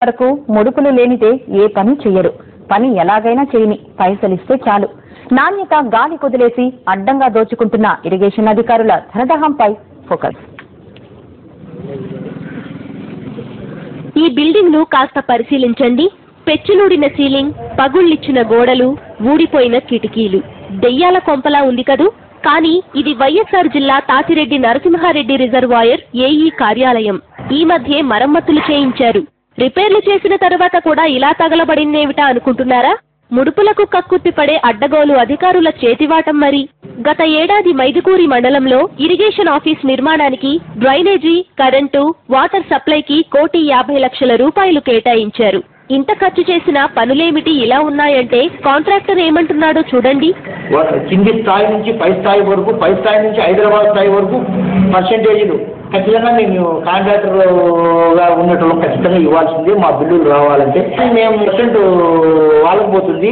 వరకు ముడుపులు లేనిదే ఏ పని చెయ్యరు. పని ఎలాగైనా చేయని, పైసలిస్తే చాలు. నాణ్యత గాలి కుదిలేసి అడ్డంగా దోచుకుంటున్న ఇరిగేషన్ అధికారుల ధనదహంపై ఫోకస్. ఈ బిల్డింగ్ ను కాస్త పరిశీలించండి. పెచ్చులూడిన సీలింగ్, పగుళ్లిచ్చిన గోడలు, ఊడిపోయిన కిటికీలు. దెయ్యాల కొంపలా ఉంది కదూ. కానీ ఇది వైఎస్ఆర్ జిల్లా తాతిరెడ్డి నరసింహారెడ్డి రిజర్వాయర్ ఏఈ కార్యాలయం. ఈ మధ్యే మరమ్మతులు చేయించారు. రిపేర్లు చేసిన తర్వాత కూడా ఇలా తగలబడిందేమిటా అనుకుంటున్నారా? ముడుపులకు కక్కుర్తిపడే అడ్డగోలు అధికారుల చేతివాటం మరి. గత ఏడాది మైదుకూరి మండలంలో ఇరిగేషన్ ఆఫీస్ నిర్మాణానికి డ్రైనేజీ, కరెంటు, వాటర్ సప్లైకి 1,50,00,000 రూపాయలు కేటాయించారు. ఇంత ఖర్చు చేసిన పనులేమిటి ఇలా ఉన్నాయంటే కాంట్రాక్టర్ ఏమంటున్నాడో చూడండి. కింది స్థాయి నుంచి పై స్థాయి వరకు, పై స్థాయి నుంచి హైదరాబాద్ స్థాయి వరకు పర్సెంటేజీలు ఖచ్చితంగా మేము కాంట్రాక్టర్గా ఉన్నట్టు ఖచ్చితంగా ఇవ్వాల్సిందే. మా బిల్లులు రావాలంటే మేము పర్సెంట్ వాళ్ళకి పోతుంది,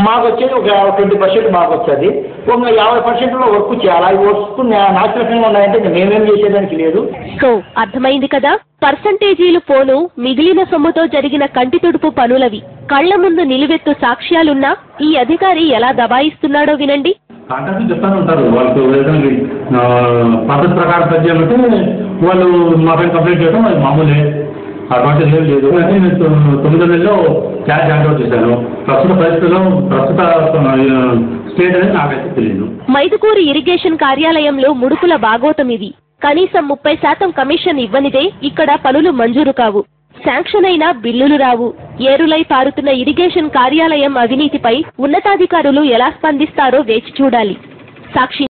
మాకు వచ్చేది ఒక 20% మాకు వచ్చేది. ఒక 50%లో వర్క్ చేయాలి. అవి వర్క్ నాశనకంగా ఉన్నాయంటే మేమేం చేసేదానికి లేదు. సో అర్థమైంది కదా, పర్సంటేజీలు పోను, మిగిలిన సొమ్ముతో జరిగిన కంటి తుడుపు పనులవి. కళ్ల ముందు నిలువెత్తు సాక్ష్యాలున్నా ఈ అధికారి ఎలా దబాయిస్తున్నాడో వినండి. కాంట్రాక్టర్ చెప్తానే ఉంటారు, వాళ్ళకు పద్ధతి ప్రకారం పనిచేయాలంటే వాళ్ళు మా పైన కంప్లైంట్ చేయడం అది మామూలే, అటువంటి ఏం లేదు. కానీ నేను 9 నెలల్లో క్యాష్ హ్యాండ్ ఓవర్ చేశాను. ప్రస్తుత పరిస్థితుల్లో ప్రస్తుత స్టేట్ అనేది నాకైతే తెలియదు. మైదుకూరు ఇరిగేషన్ కార్యాలయంలో ముడుపుల భాగోతం ఇది. కనీసం 30% కమిషన్ ఇవ్వనిదే ఇక్కడ పనులు మంజూరు కావు. శాంక్షన్ అయినా బిల్లులు రావు. ఏరులై పారుతున్న ఇరిగేషన్ కార్యాలయం అవినీతిపై ఉన్నతాధికారులు ఎలా స్పందిస్తారో వేచి చూడాలి. సాక్షి